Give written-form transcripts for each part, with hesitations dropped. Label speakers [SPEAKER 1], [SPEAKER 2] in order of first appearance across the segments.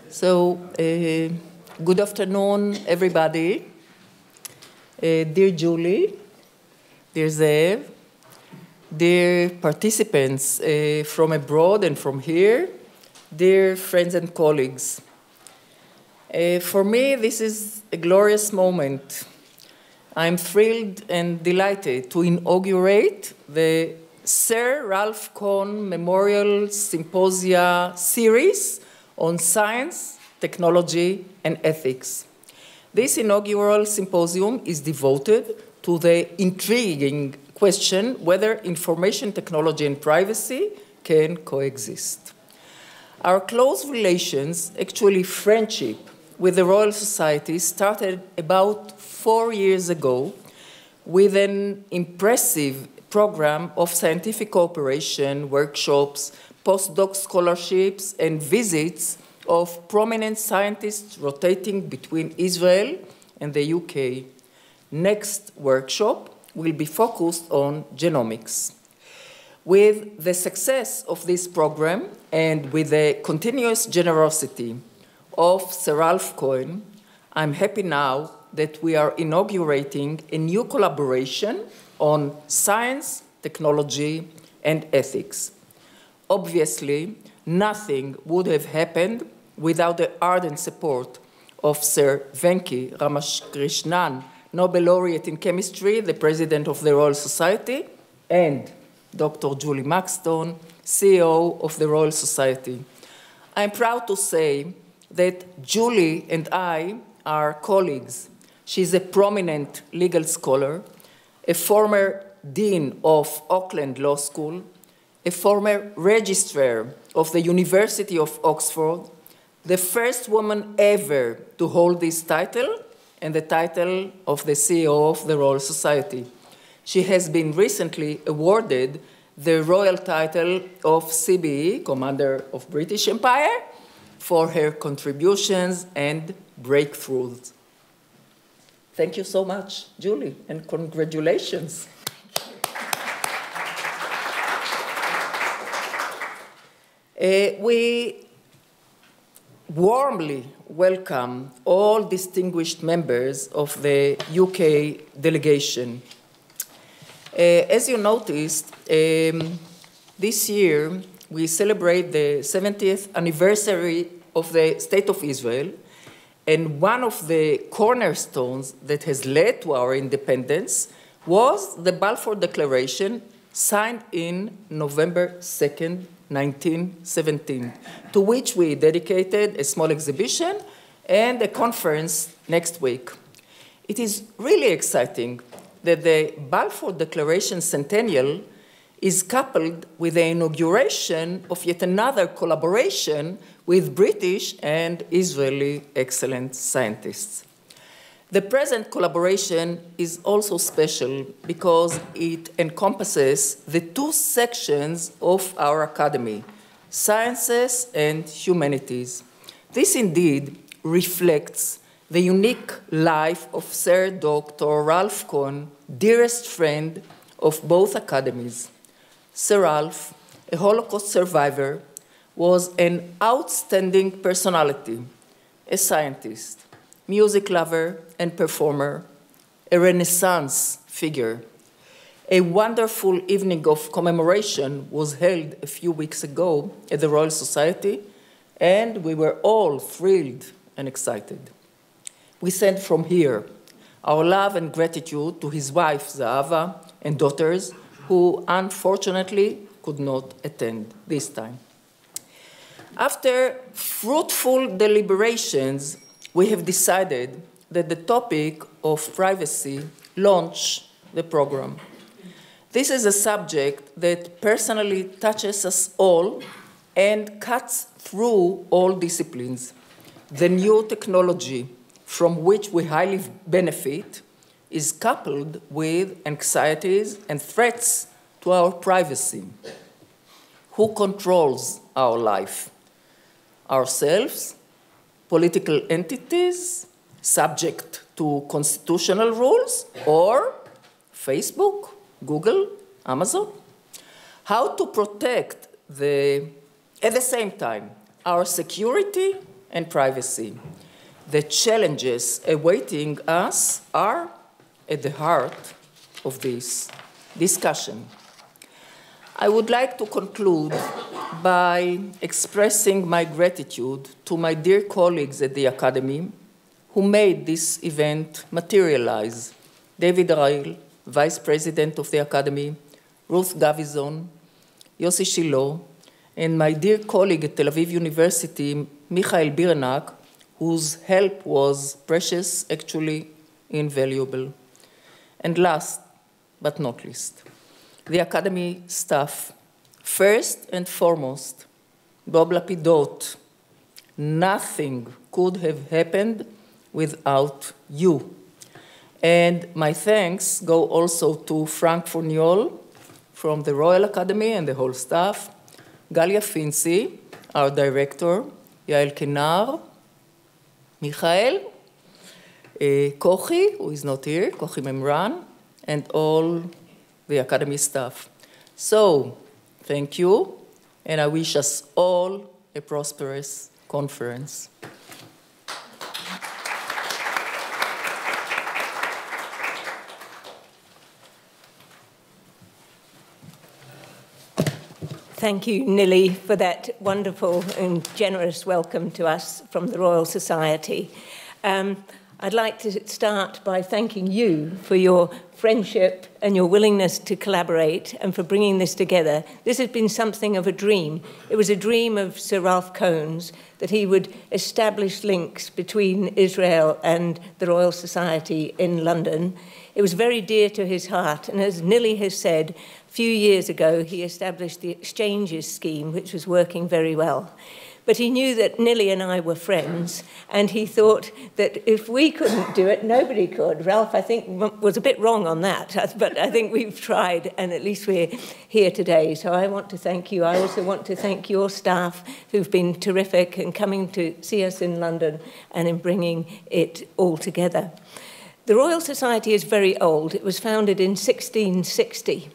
[SPEAKER 1] So, good afternoon, everybody. Dear Julie, dear Zehev, dear participants from abroad and from here, dear friends and colleagues. For me, this is a glorious moment. I'm thrilled and delighted to inaugurate the Sir Ralph Kohn Memorial Symposia series on science, technology, and ethics. This inaugural symposium is devoted to the intriguing question whether information technology and privacy can coexist. Our close relations, actually friendship, with the Royal Society started about 4 years ago with an impressive program of scientific cooperation, workshops, postdoc scholarships, and visits of prominent scientists rotating between Israel and the UK. Next workshop will be focused on genomics. With the success of this program and with the continuous generosity of Sir Ralph Kohn, I'm happy now that we are inaugurating a new collaboration on science, technology, and ethics. Obviously, nothing would have happened without the ardent support of Sir Venki Ramakrishnan, Nobel laureate in chemistry, the president of the Royal Society, and Dr. Julie Maxton, CEO of the Royal Society. I'm proud to say that Julie and I are colleagues. She's a prominent legal scholar, a former dean of Auckland Law School, a former registrar of the University of Oxford, the first woman ever to hold this title, and the title of the CEO of the Royal Society. She has been recently awarded the royal title of CBE, Commander of British Empire, for her contributions and breakthroughs. Thank you so much, Julie, and congratulations. We warmly welcome all distinguished members of the UK delegation. As you noticed, this year we celebrate the 70th anniversary of the State of Israel, and one of the cornerstones that has led to our independence was the Balfour Declaration signed in November 2nd, 1917, to which we dedicated a small exhibition and a conference next week. It is really exciting that the Balfour Declaration Centennial is coupled with the inauguration of yet another collaboration with British and Israeli excellent scientists. The present collaboration is also special because it encompasses the two sections of our academy, sciences and humanities. This indeed reflects the unique life of Sir Dr. Ralph Kohn, dearest friend of both academies. Sir Ralph, a Holocaust survivor, was an outstanding personality, a scientist, music lover and performer, a Renaissance figure. A wonderful evening of commemoration was held a few weeks ago at the Royal Society, and we were all thrilled and excited. We send from here our love and gratitude to his wife, Zahava, and daughters, who unfortunately could not attend this time. After fruitful deliberations, we have decided that the topic of privacy launch the program. This is a subject that personally touches us all and cuts through all disciplines. The new technology from which we highly benefit is coupled with anxieties and threats to our privacy. Who controls our life? Ourselves, political entities, subject to constitutional rules, or Facebook, Google, Amazon? How to protect at the same time, our security and privacy. The challenges awaiting us are at the heart of this discussion. I would like to conclude by expressing my gratitude to my dear colleagues at the Academy who made this event materialize. David Rail, Vice President of the Academy, Ruth Gavison, Yossi Shiloh, and my dear colleague at Tel Aviv University, Michael Birenak, whose help was precious, actually invaluable. And last but not least, the Academy staff. First and foremost, Bob Lapidot. Nothing could have happened without you. And my thanks go also to Frank Fourniol from the Royal Academy and the whole staff, Galia Finzi, our director, Yael Kenar, Michael, Kochi, who is not here, Kochi Memran, and all the Academy staff. So, thank you, and I wish us all a prosperous conference.
[SPEAKER 2] Thank you, Nili, for that wonderful and generous welcome to us from the Royal Society. I'd like to start by thanking you for your friendship and your willingness to collaborate and for bringing this together. This has been something of a dream. It was a dream of Sir Ralph Cohn's that he would establish links between Israel and the Royal Society in London. It was very dear to his heart, and as Nili has said, a few years ago he established the Exchanges scheme, which was working very well. But he knew that Nili and I were friends, and he thought that if we couldn't do it, nobody could. Ralph, I think, was a bit wrong on that, but I think we've tried, and at least we're here today. So I want to thank you. I also want to thank your staff, who've been terrific in coming to see us in London and in bringing it all together. The Royal Society is very old. It was founded in 1660.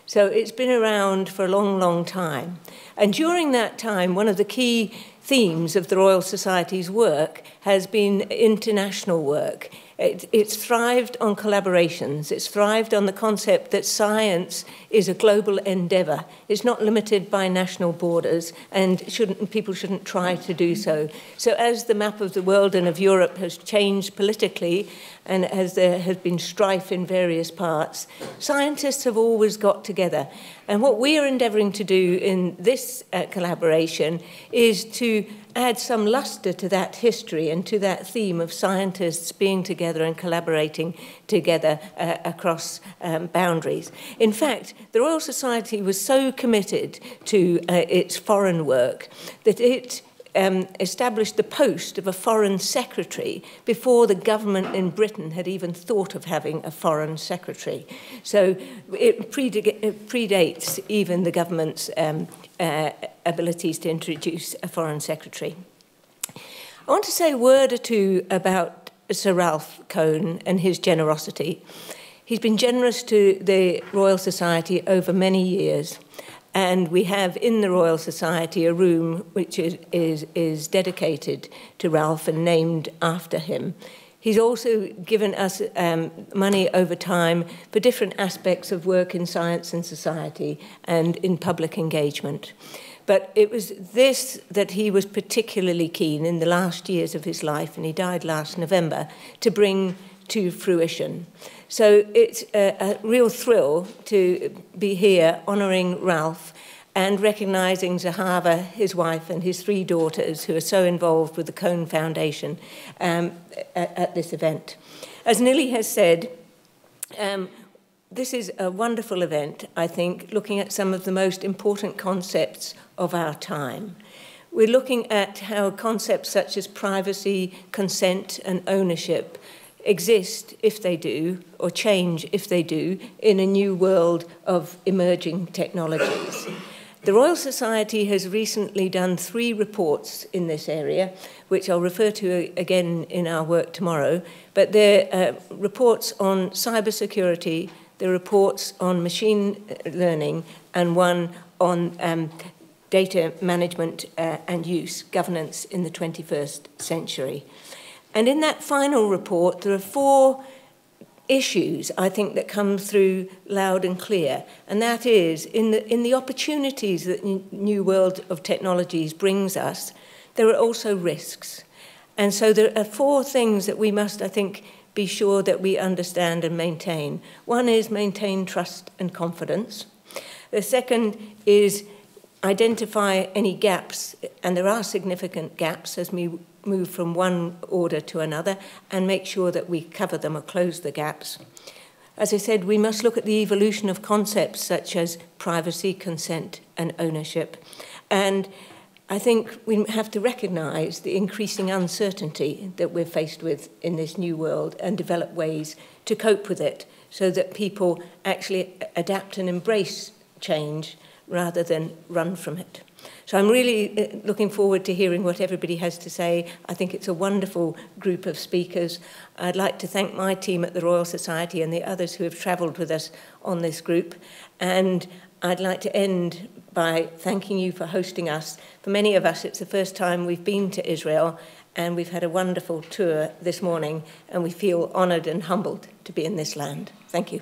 [SPEAKER 2] So it's been around for a long, long time. And during that time, one of the key themes of the Royal Society's work has been international work. It's thrived on collaborations. It's thrived on the concept that science is a global endeavour. It's not limited by national borders, and people shouldn't try to do so. So as the map of the world and of Europe has changed politically, and as there has been strife in various parts, scientists have always got together. And what we are endeavouring to do in this collaboration is to add some lustre to that history and to that theme of scientists being together and collaborating together across boundaries. In fact, the Royal Society was so committed to its foreign work that it established the post of a foreign secretary before the government in Britain had even thought of having a foreign secretary. So it predates even the government's abilities to introduce a foreign secretary. I want to say a word or two about Sir Ralph Cohn and his generosity. He's been generous to the Royal Society over many years. And we have in the Royal Society a room which is dedicated to Ralph and named after him. He's also given us money over time for different aspects of work in science and society and in public engagement. But it was this that he was particularly keen in the last years of his life, and he died last November, to bring to fruition. So it's a real thrill to be here honouring Ralph and recognising Zehev, his wife, and his 3 daughters who are so involved with the Cohen Foundation at this event. As Nili has said, this is a wonderful event, I think, looking at some of the most important concepts of our time. We're looking at how concepts such as privacy, consent, and ownership exist if they do, or change if they do, in a new world of emerging technologies. The Royal Society has recently done 3 reports in this area, which I'll refer to again in our work tomorrow, but they're reports on cybersecurity, they're reports on machine learning, and one on data management and use, governance in the 21st century. And in that final report, there are 4 issues, I think, that come through loud and clear, and that is, in the opportunities that the new world of technologies brings us, there are also risks. And so there are 4 things that we must, I think, be sure that we understand and maintain. One is maintain trust and confidence. The second is identify any gaps, and there are significant gaps as we move from one order to another, and make sure that we cover them or close the gaps. As I said, we must look at the evolution of concepts such as privacy, consent, and ownership. And I think we have to recognise the increasing uncertainty that we're faced with in this new world and develop ways to cope with it so that people actually adapt and embrace change rather than run from it. So I'm really looking forward to hearing what everybody has to say. I think it's a wonderful group of speakers. I'd like to thank my team at the Royal Society and the others who have travelled with us on this group. And I'd like to end by thanking you for hosting us. For many of us, it's the first time we've been to Israel, and we've had a wonderful tour this morning, and we feel honoured and humbled to be in this land. Thank you.